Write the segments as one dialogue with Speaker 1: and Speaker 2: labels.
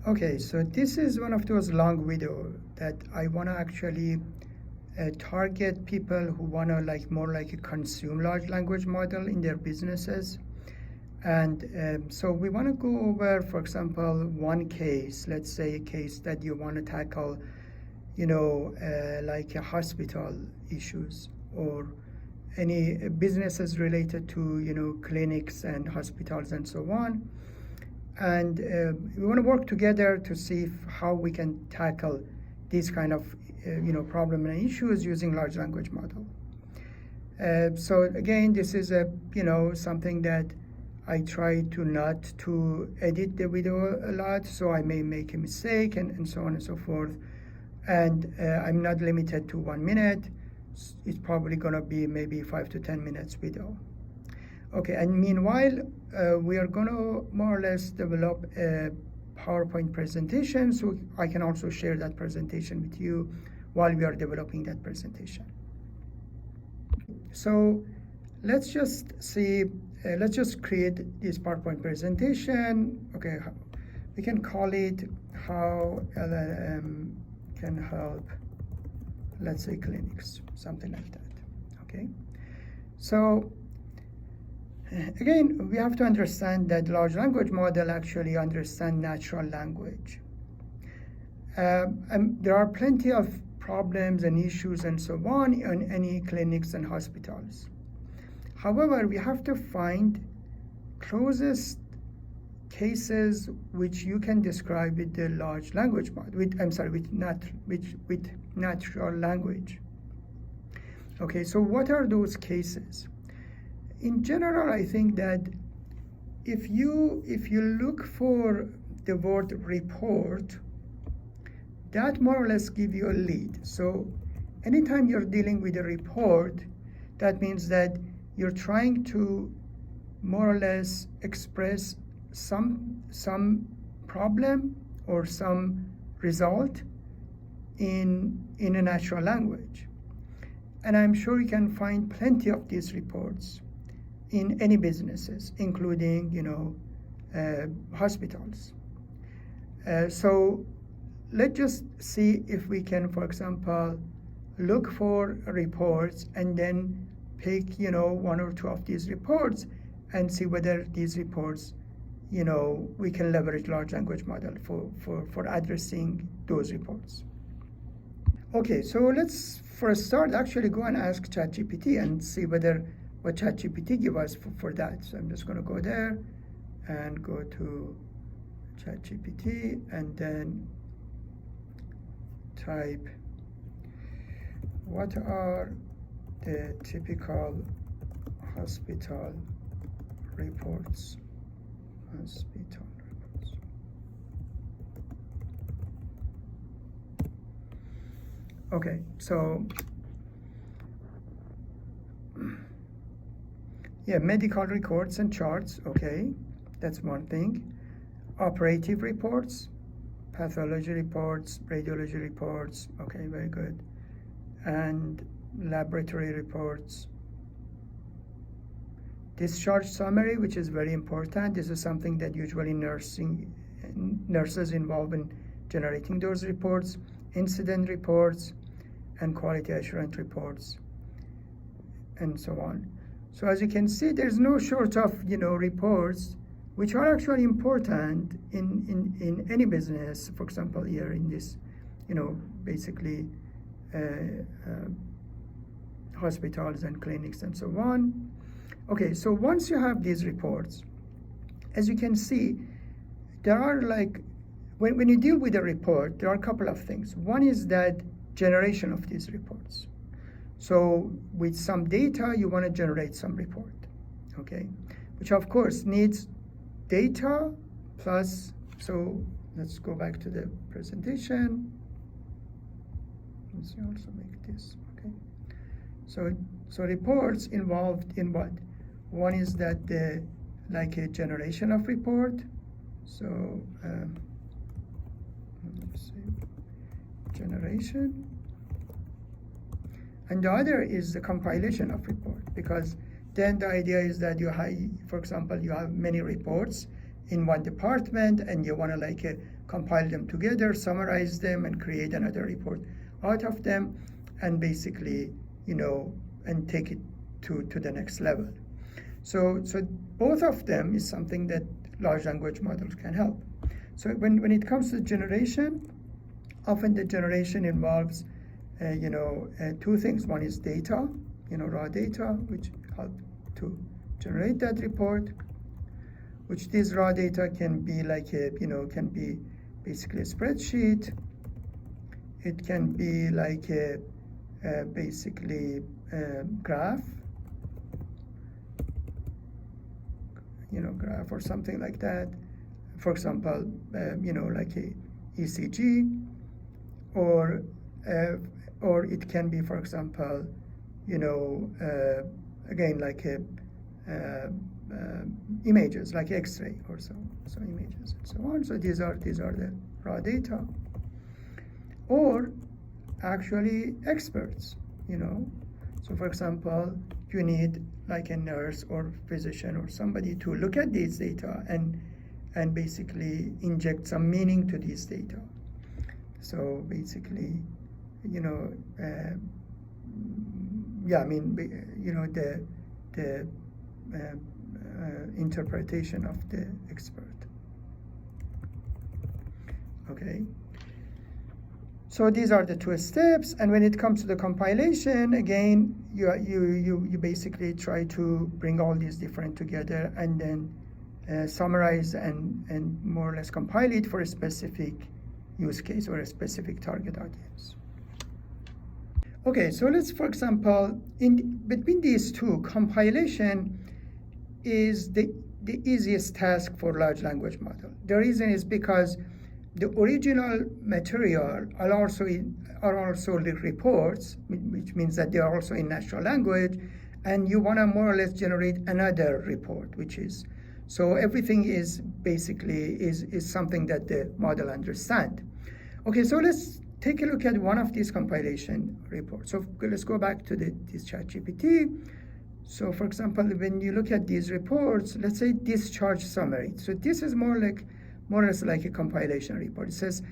Speaker 1: Okay, so this is one of those long videos that I want to actually target people who want to more like consume large language model in their businesses. And so we want to go over, for example, one case, let's say a case that you want to tackle, like a hospital issues or any businesses related to, clinics and hospitals and so on. And we want to work together to see how we can tackle these kind of problem and issues using large language model. So again, this is something that I try to not to edit the video a lot, so I may make a mistake and so on and so forth. And I'm not limited to 1 minute. It's probably going to be maybe 5 to 10 minutes video. Okay, and meanwhile, we are going to more or less develop a PowerPoint presentation, so I can also share that presentation with you while we are developing that presentation. So let's just see, let's just create this PowerPoint presentation. Okay, we can call it how LLM can help, let's say, clinics, something like that. Okay, so again, we have to understand that large language model actually understand natural language. And there are plenty of problems and issues and so on in any clinics and hospitals. However, we have to find closest cases which you can describe with the large language model, with natural language. Okay, so what are those cases? In general, I think that if you look for the word report, that more or less give you a lead. So anytime you're dealing with a report, that means that you're trying to more or less express some problem or some result in a natural language. And I'm sure you can find plenty of these reports in any businesses, including hospitals. So let's just see if we can, for example, look for reports and then pick 1 or 2 of these reports and see whether these reports we can leverage large language model for addressing those reports. Okay, so let's for a start actually go and ask ChatGPT and see what ChatGPT give us for that. So I'm just going to go there and go to ChatGPT and then type, what are the typical hospital reports? Hospital reports. Okay, so yeah, medical records and charts, okay, that's one thing. Operative reports, pathology reports, radiology reports, okay, very good. And laboratory reports. Discharge summary, which is very important. This is something that usually nurses involved in generating those reports. Incident reports and quality assurance reports and so on. So as you can see, there's no short of reports which are actually important in any business. For example, here in this basically hospitals and clinics and so on. Okay, so once you have these reports, as you can see, there are when you deal with a report, there are a couple of things. One is that generation of these reports. So with some data, you want to generate some report, okay? Which of course needs data plus, so let's go back to the presentation. Let's also make this, okay? So reports involved in what? One is that like a generation of report. So let's see, generation. And the other is the compilation of report, because then the idea is that you have, for example, you have many reports in one department, and you want to like compile them together, summarize them, and create another report out of them, and basically, and take it to the next level. So both of them is something that large language models can help. So when it comes to generation, often the generation involves two things. One is data, raw data, which help to generate that report, which this raw data can be like can be basically a spreadsheet. It can be like basically a graph, graph or something like that. For example, like a ECG, or it can be, for example, again, like images, like X-ray or so images and so on. So these are the raw data, or actually experts. So for example, you need like a nurse or physician or somebody to look at these data and basically inject some meaning to these data. So basically, the interpretation of the expert. Okay. So these are the two steps, and when it comes to the compilation, again, you basically try to bring all these different together and then summarize and more or less compile it for a specific use case or a specific target audience. Okay, so let's, for example, between these two, compilation is the easiest task for large language model. The reason is because the original material are also the reports, which means that they are also in natural language, and you want to more or less generate another report, which is, so everything is basically is something that the model understands. Okay, so let's take a look at one of these compilation reports. So let's go back to this ChatGPT. So for example, when you look at these reports, let's say discharge summary. So this is more or less like a compilation report. It says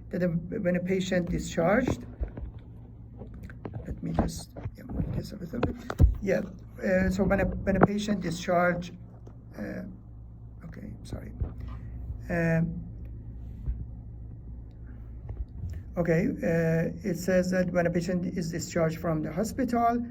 Speaker 1: that when a patient discharged, let me just move this a little bit. Yeah, so when a patient discharged, okay, sorry. It says that when a patient is discharged from the hospital,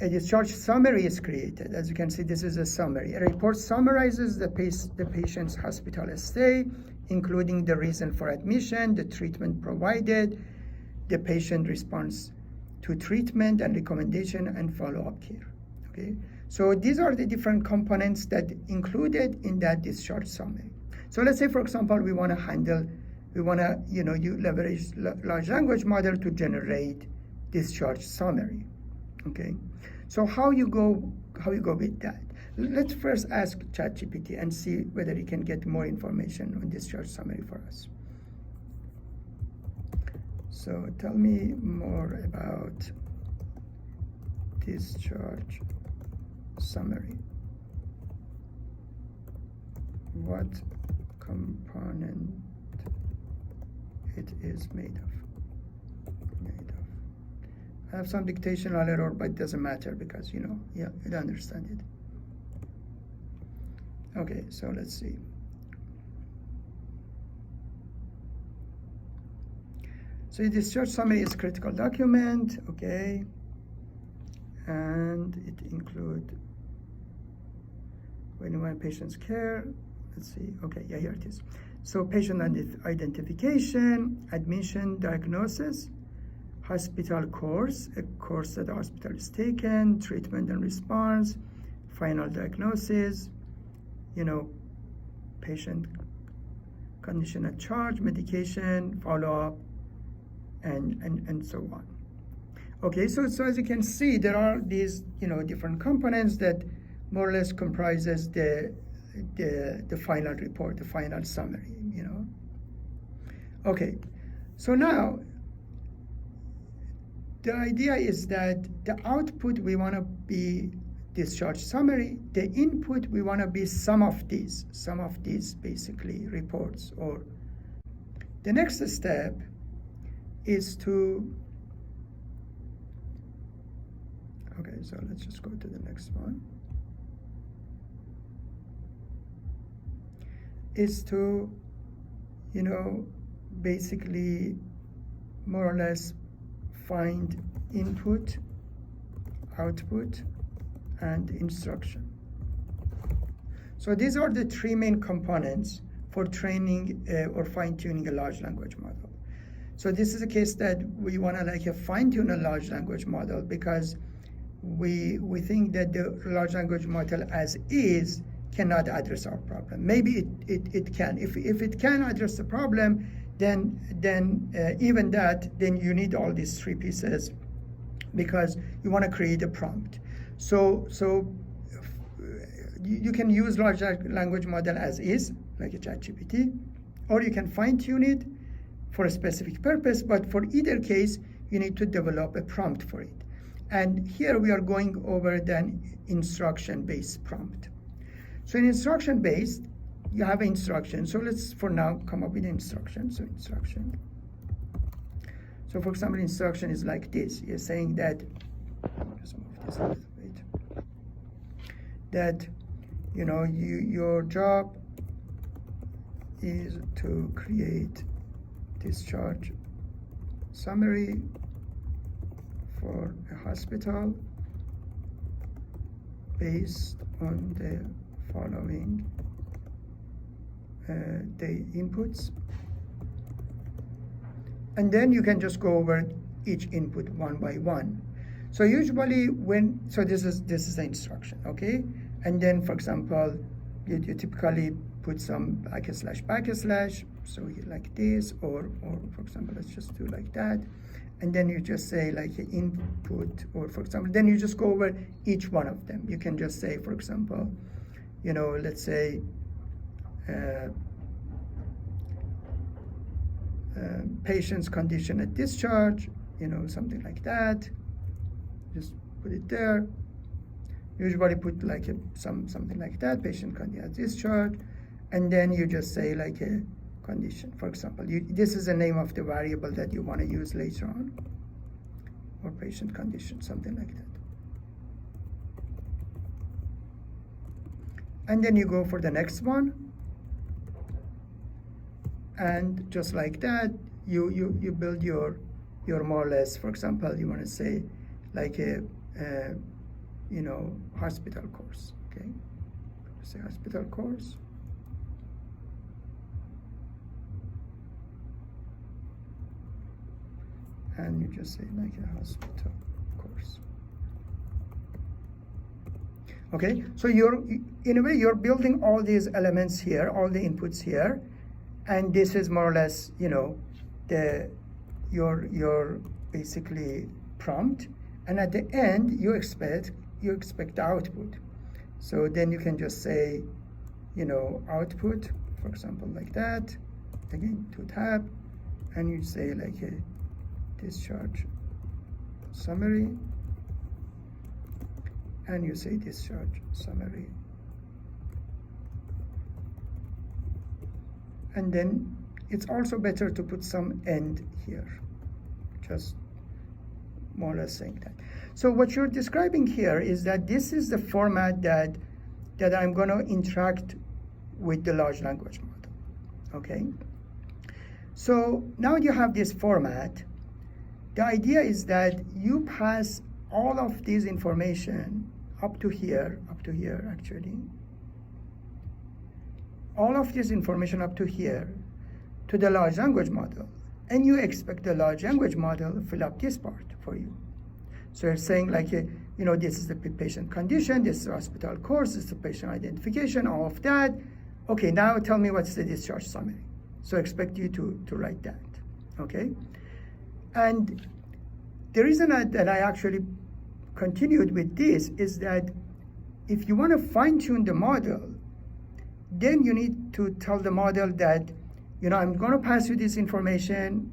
Speaker 1: a discharge summary is created. As you can see, this is a summary. A report summarizes the patient's hospital stay, including the reason for admission, the treatment provided, the patient response to treatment and recommendation, and follow-up care. Okay, so these are the different components that included in that discharge summary. So let's say, for example, we want to you leverage large language model to generate discharge summary. Okay, so how you go with that? Let's first ask ChatGPT and see whether it can get more information on discharge summary for us. So tell me more about discharge summary. What component it is made of. I have some dictational error, but it doesn't matter because, it understands it. Okay, so let's see. So the discharge summary is critical document, okay, and it includes when patient's care. Let's see. Okay, yeah, here it is. So patient identification, admission, diagnosis, hospital course, a course that the hospital is taken, treatment and response, final diagnosis, patient condition at charge, medication, follow-up, and so on. Okay, so as you can see, there are these different components that more or less comprises the final report, the final summary. Okay, so now the idea is that the output we want to be discharge summary, the input we want to be some of these basically reports. Or the next step is to, okay, so let's just go to the next one, is to, basically more or less find input, output, and instruction. So these are the three main components for training or fine-tuning a large language model. So this is a case that we want to fine-tune a large language model because we think that the large language model as is cannot address our problem. Maybe it can. If it can address the problem, then even that, then you need all these three pieces because you want to create a prompt. So you can use large language model as is, like a ChatGPT, or you can fine-tune it for a specific purpose, but for either case, you need to develop a prompt for it. And here we are going over the instruction-based prompt. So in instruction-based, you have instruction. So let's, for now, come up with instruction. So instruction. So for example, instruction is like this. You're saying that, just move this a little bit, that, your job is to create discharge summary for a hospital based on the following the inputs, and then you can just go over each input one by one. So usually this is the instruction, okay? And then, for example, you typically put some like a slash backslash, so like this, or for example, let's just do like that, and then you just say like input, or for example, then you just go over each one of them. You can just say, for example, let's say patient's condition at discharge, something like that. Just put it there. Usually put like something like that, patient condition at discharge, and then you just say like a condition. For example, this is the name of the variable that you want to use later on, or patient condition, something like that. And then you go for the next one, and just like that, you build your more or less. For example, you want to say like a hospital course. Okay, say hospital course. And you just say like a hospital course. Okay, so in a way you're building all these elements here, all the inputs here, and this is more or less your basically prompt, and at the end you expect the output. So then you can just say output, for example, like that, again to tab, and you say like a discharge summary, and you say discharge summary, and then it's also better to put some end here, just more or less saying that. So what you're describing here is that this is the format that I'm going to interact with the large language model. Okay, so now you have this format. The idea is that you pass all of this information up to here actually, all of this information up to here to the large language model, and you expect the large language model to fill up this part for you. So you're saying like, this is the patient condition, this is the hospital course, this is the patient identification, all of that. Okay, now tell me what's the discharge summary. So I expect you to write that, okay? And the reason that I actually continued with this is that if you want to fine-tune the model, then you need to tell the model that, I'm going to pass you this information,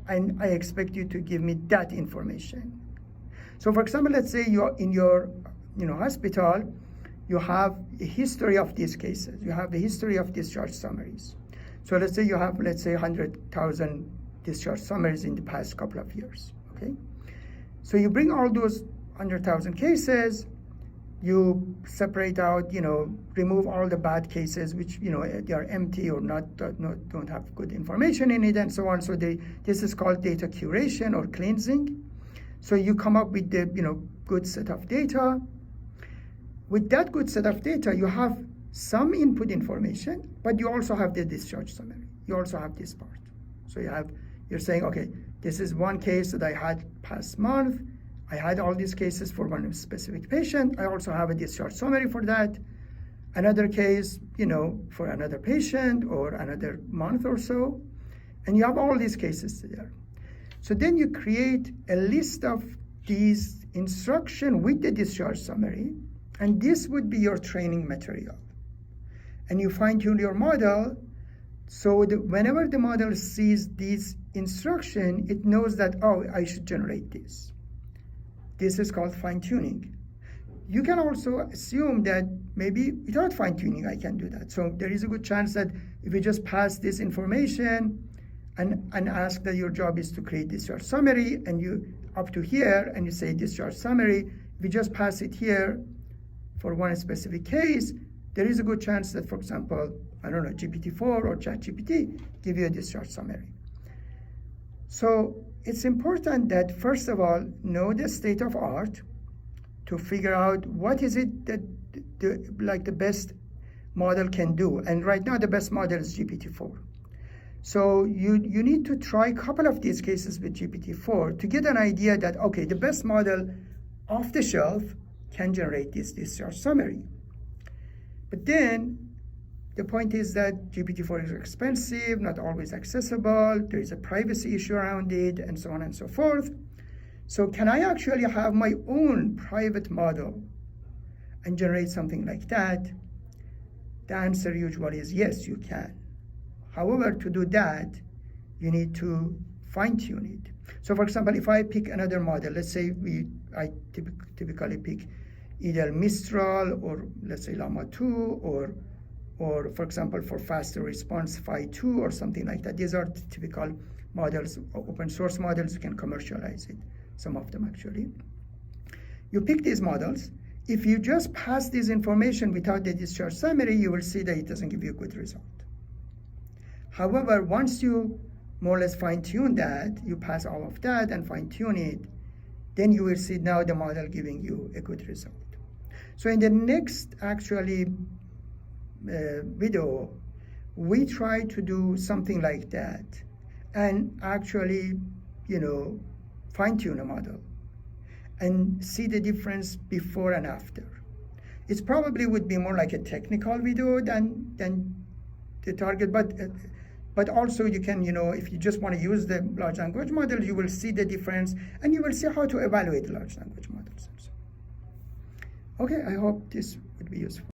Speaker 1: and I expect you to give me that information. So for example, let's say you're in your hospital, you have a history of these cases. You have the history of discharge summaries. So let's say you have, 100,000 discharge summaries in the past couple of years, okay? So you bring all those 100,000 cases, you separate out, remove all the bad cases, which, they are empty or don't have good information in it and so on. So this is called data curation or cleansing. So you come up with the, good set of data. With that good set of data, you have some input information, but you also have the discharge summary. You also have this part. So you're saying, okay, this is one case that I had past month. I had all these cases for one specific patient. I also have a discharge summary for that. Another case, for another patient or another month or so. And you have all these cases there. So then you create a list of these instructions with the discharge summary, and this would be your training material. And you fine-tune your model so that whenever the model sees these instructions, it knows that, oh, I should generate this. This is called fine-tuning. You can also assume that maybe without fine-tuning, I can do that. So there is a good chance that if you just pass this information and ask that your job is to create discharge summary, and you up to here, and you say discharge summary, if you just pass it here for one specific case, there is a good chance that, for example, I don't know, GPT-4 or ChatGPT give you a discharge summary. So it's important that, first of all, know the state of art to figure out what is it that the best model can do. And right now, the best model is GPT-4. So you need to try a couple of these cases with GPT-4 to get an idea that, okay, the best model off the shelf can generate this discharge summary. But then the point is that GPT-4 is expensive, not always accessible, there is a privacy issue around it, and so on and so forth. So can I actually have my own private model and generate something like that? The answer usually is yes, you can. However, to do that, you need to fine-tune it. So for example, if I pick another model, let's say I typically pick either Mistral or let's say Llama 2 or for example, for faster response, Phi 2 or something like that. These are typical models, open source models. You can commercialize it, some of them actually. You pick these models. If you just pass this information without the discharge summary, you will see that it doesn't give you a good result. However, once you more or less fine-tune that, you pass all of that and fine-tune it, then you will see now the model giving you a good result. So in the next actually video, we try to do something like that and actually, fine-tune a model and see the difference before and after. It probably would be more like a technical video than the target, but also you can, if you just want to use the large language model, you will see the difference and you will see how to evaluate large language models. Okay, I hope this would be useful.